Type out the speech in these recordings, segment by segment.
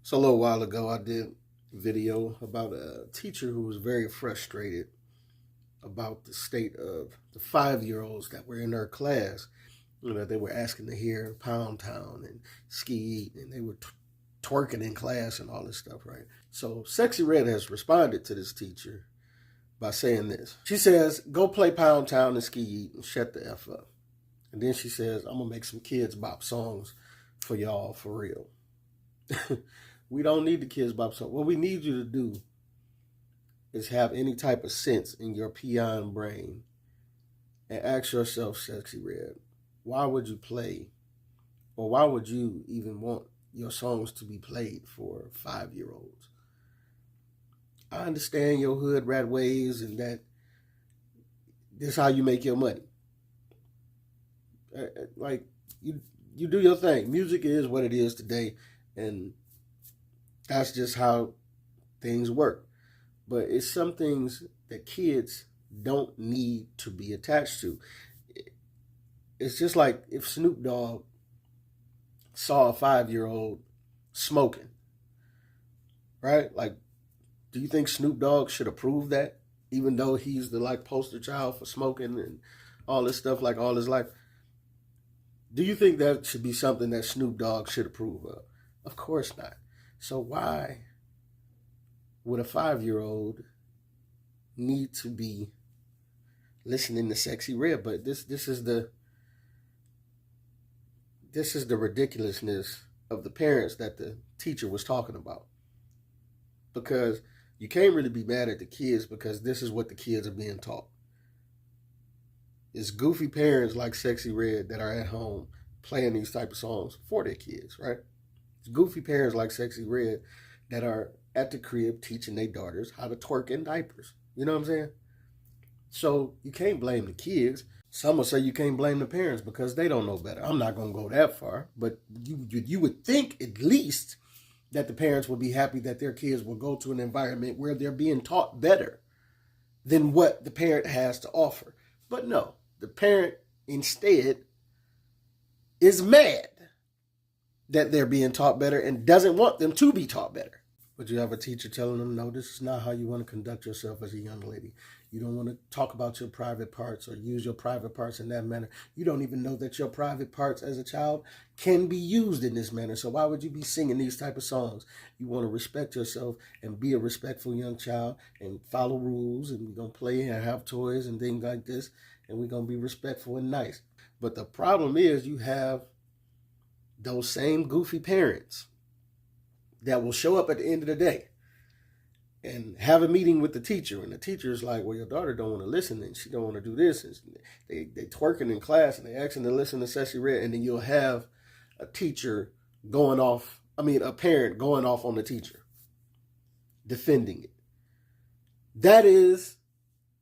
So a little while ago, I did a video about a teacher who was very frustrated about the state of the 5-year-olds that were in her class. You know, they were asking to hear Pound Town and Ski Eat, and they were twerking in class and all this stuff, right? So Sexy Red has responded to this teacher by saying this. She says, go play Pound Town and Ski Eat and shut the F up. And then she says, I'm going to make some kids bop songs for y'all for real. We don't need the kids bop song. What we need you to do is have any type of sense in your peon brain and ask yourself, Sexy Red, why would you play, or why would you even want your songs to be played for 5-year-olds? I understand your hood rat ways and that this is how you make your money. Like, you do your thing. Music is what it is today, and that's just how things work. But it's some things that kids don't need to be attached to. It's just like if Snoop Dogg saw a 5-year-old smoking, right? Like, do you think Snoop Dogg should approve that? Even though he's the poster child for smoking and all this stuff all his life. Do you think that should be something that Snoop Dogg should approve of? Of course not. So why would a 5-year-old need to be listening to Sexy Red? But this is the ridiculousness of the parents that the teacher was talking about. Because you can't really be mad at the kids, because this is what the kids are being taught. It's goofy parents like Sexy Red that are at home playing these type of songs for their kids, right? It's goofy parents like Sexy Red that are at the crib teaching their daughters how to twerk in diapers. You know what I'm saying? So you can't blame the kids. Some will say you can't blame the parents because they don't know better. I'm not going to go that far, but you would think at least that the parents would be happy that their kids will go to an environment where they're being taught better than what the parent has to offer. But no, the parent instead is mad that they're being taught better and doesn't want them to be taught better. But you have a teacher telling them, no, this is not how you want to conduct yourself as a young lady. You don't want to talk about your private parts or use your private parts in that manner. You don't even know that your private parts as a child can be used in this manner. So why would you be singing these type of songs? You want to respect yourself and be a respectful young child and follow rules, and we're going to play and have toys and things like this, and we're going to be respectful and nice. But the problem is you have those same goofy parents that will show up at the end of the day and have a meeting with the teacher, and the teacher is like, well, your daughter don't want to listen, and she don't want to do this, and they twerking in class, and they asking to listen to Sexy Red, and then you'll have a parent going off on the teacher, defending it. That is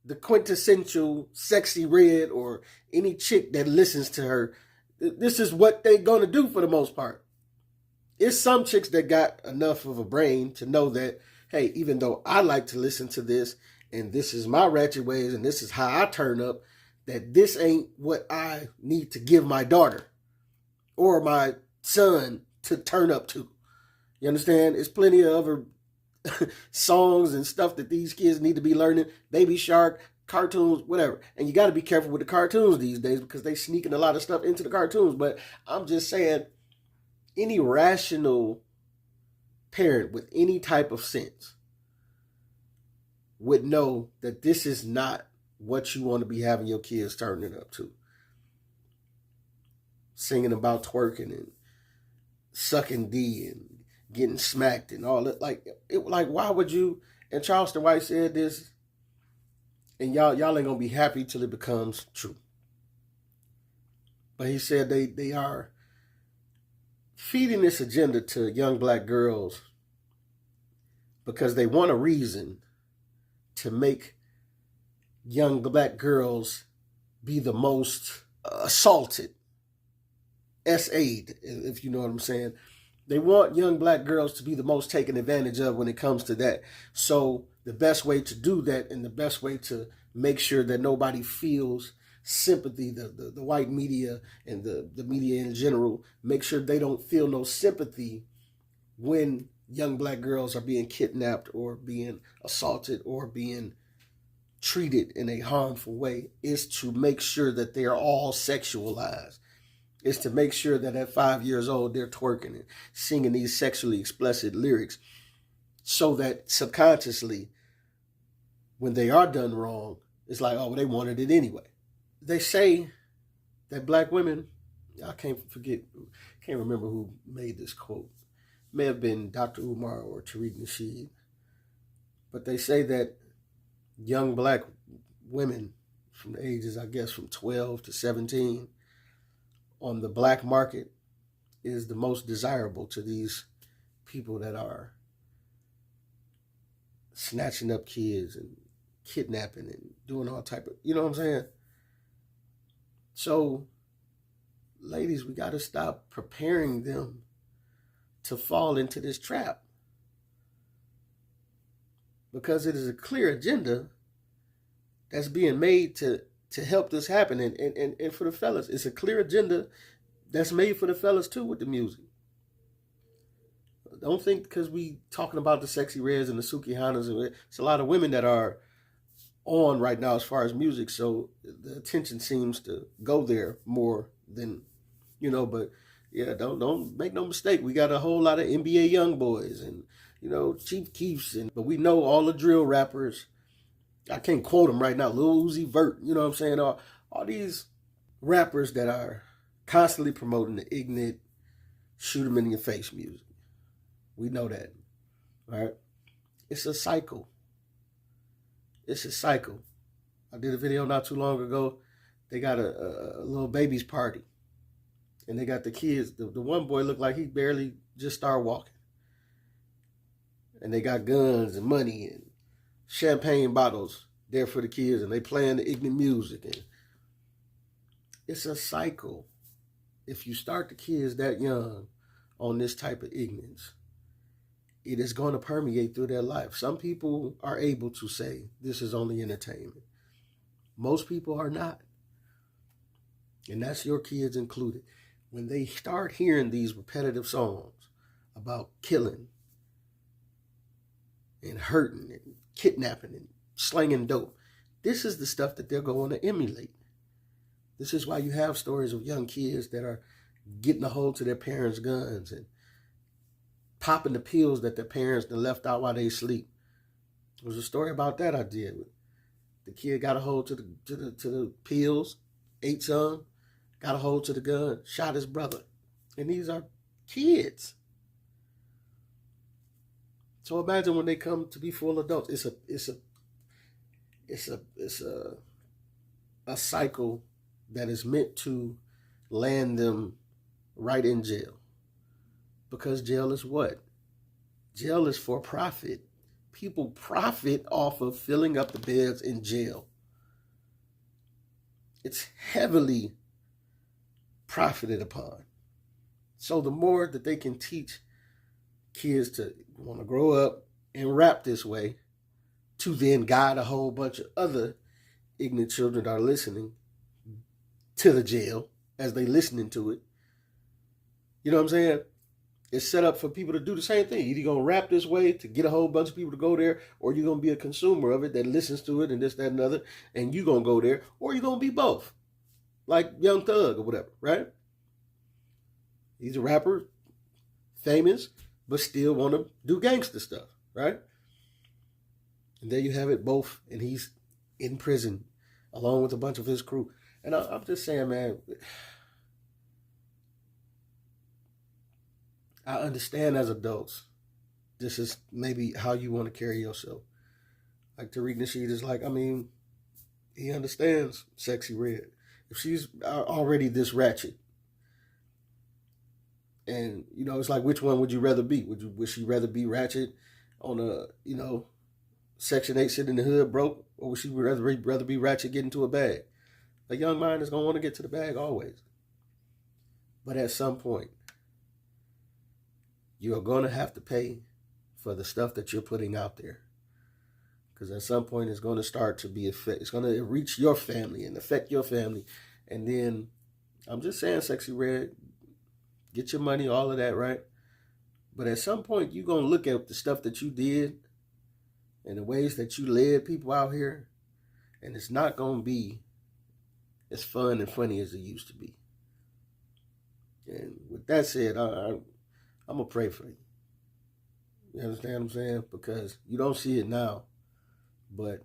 the quintessential Sexy Red, or any chick that listens to her. This is what they're going to do for the most part. It's some chicks that got enough of a brain to know that, hey, even though I like to listen to this, and this is my ratchet ways, and this is how I turn up, that this ain't what I need to give my daughter or my son to turn up to. You understand? There's plenty of other songs and stuff that these kids need to be learning. Baby Shark, cartoons, whatever. And you got to be careful with the cartoons these days, because they sneaking a lot of stuff into the cartoons. But I'm just saying, any rational parent with any type of sense would know that this is not what you want to be having your kids turning it up to. Singing about twerking and sucking D and getting smacked and all that. Like, why would you? And Charleston White said this, and y'all ain't gonna be happy till it becomes true. But he said they are feeding this agenda to young black girls because they want a reason to make young black girls be the most assaulted, SA'd, if you know what I'm saying. They want young black girls to be the most taken advantage of when it comes to that. So the best way to do that, and the best way to make sure that nobody feels sympathy, the white media and the media in general, make sure they don't feel no sympathy when young black girls are being kidnapped or being assaulted or being treated in a harmful way is to make sure that they are all sexualized. Is to make sure that at 5 years old they're twerking and singing these sexually explicit lyrics, so that subconsciously, when they are done wrong, it's like, oh, well, they wanted it anyway. They say that black women, I can't remember who made this quote. It may have been Dr. Umar or Tariq Nasheed. But they say that young black women from the ages, I guess, from 12 to 17 on the black market is the most desirable to these people that are snatching up kids and kidnapping and doing all type of, you know what I'm saying? So, ladies, we got to stop preparing them to fall into this trap, because it is a clear agenda that's being made to help this happen. And for the fellas, it's a clear agenda that's made for the fellas too with the music. Don't think because we talking about the Sexy Reds and the Suki Hanas, it's a lot of women that are on right now as far as music, so the attention seems to go there more than, but yeah, don't make no mistake. We got a whole lot of NBA young boys and, Chief Keefs, but we know all the drill rappers. I can't quote them right now. Lil Uzi Vert, you know what I'm saying? All these rappers that are constantly promoting the ignorant, shoot them in your face music. We know that, all right? It's a cycle. It's a cycle. I did a video not too long ago. They got a little baby's party. And they got the kids. The one boy looked like he barely just started walking. And they got guns and money and champagne bottles there for the kids. And they playing the ignorant music. And it's a cycle. If you start the kids that young on this type of ignorance, it is going to permeate through their life. Some people are able to say, this is only entertainment. Most people are not. And that's your kids included. When they start hearing these repetitive songs about killing and hurting and kidnapping and slinging dope, this is the stuff that they're going to emulate. This is why you have stories of young kids that are getting a hold to their parents' guns and popping the pills that their parents left out while they sleep. There was a story about that I did. The kid got a hold to the pills, ate some, got a hold to the gun, shot his brother. And these are kids. So imagine when they come to be full adults. It's a cycle that is meant to land them right in jail. Because jail is what? Jail is for profit. People profit off of filling up the beds in jail. It's heavily profited upon. So the more that they can teach kids to want to grow up and rap this way, to then guide a whole bunch of other ignorant children that are listening to the jail as they listening to it. You know what I'm saying? It's set up for people to do the same thing. You're either going to rap this way to get a whole bunch of people to go there, or you're going to be a consumer of it that listens to it and this, that, and other, and you're going to go there, or you're going to be both. Like Young Thug or whatever, right? He's a rapper, famous, but still want to do gangster stuff, right? And there you have it both, and he's in prison along with a bunch of his crew. And I'm just saying, man, I understand as adults, this is maybe how you want to carry yourself. Like Tariq Nasheed is like, he understands Sexy Red. If she's already this ratchet, and, it's like, which one would you rather be? Would she rather be ratchet on a, Section 8 sitting in the hood broke, or would she rather be ratchet getting to a bag? A young mind is going to want to get to the bag always. But at some point, you are going to have to pay for the stuff that you're putting out there. Because at some point, it's going to start to be it's going to reach your family and affect your family. And then, I'm just saying, Sexy Red, get your money, all of that, right? But at some point, you're going to look at the stuff that you did and the ways that you led people out here, and it's not going to be as fun and funny as it used to be. And with that said, I'm going to pray for you. You understand what I'm saying? Because you don't see it now. But,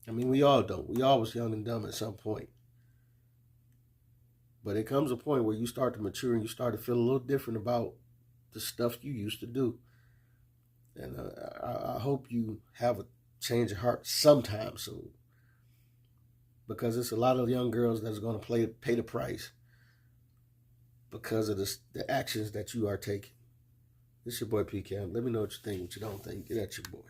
I mean, we all don't. We all was young and dumb at some point. But it comes a point where you start to mature and you start to feel a little different about the stuff you used to do. And I hope you have a change of heart sometime soon. Because it's a lot of young girls that's going to pay the price because of the actions that you are taking. This is your boy P. Cam. Let me know what you think, what you don't think. Get at your boy.